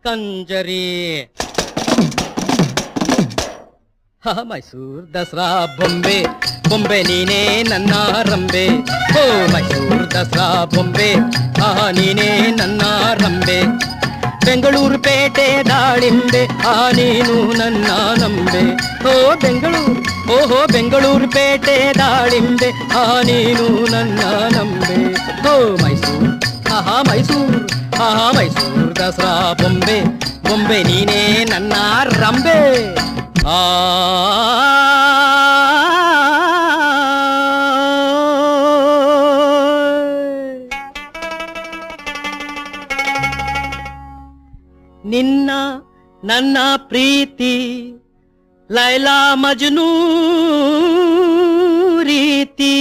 ಕಂಜರಿ. ಮೈಸೂರ್ ದಸರಾ ಬೊಂಬೆ ಬೊಂಬೆ ನೀನೇ ನನ್ನ ರಂಬೆ. ಓ ಮೈಸೂರ್ ದಸರಾ ಬೊಂಬೆ ನೀನೇ ನನ್ನ ರಂಬೆ. ಬೆಂಗಳೂರು ಪೇಟೆ ದಾಳಿಂಬೆ ನೀನು ನನ್ನ ನಂಬೆ. ಓ ಬೆಂಗಳೂರು ಓಹೋ ಬೆಂಗಳೂರು ಪೇಟೆ ದಾಳಿಂಬೆ ನೀನು ನನ್ನ ನಂಬೆ. ಓ ಮೈಸೂರು ಮೈಸೂರು ಮೈಸೂರು ದಸರಾ ಬೊಂಬೆ ಬೊಂಬೆ ನೀನೇ ನನ್ನ ರಂಬೆ. ನಿನ್ನ ನನ್ನ ಪ್ರೀತಿ ಲೈಲಾ ಮಜ್ನೂ ರೀತಿ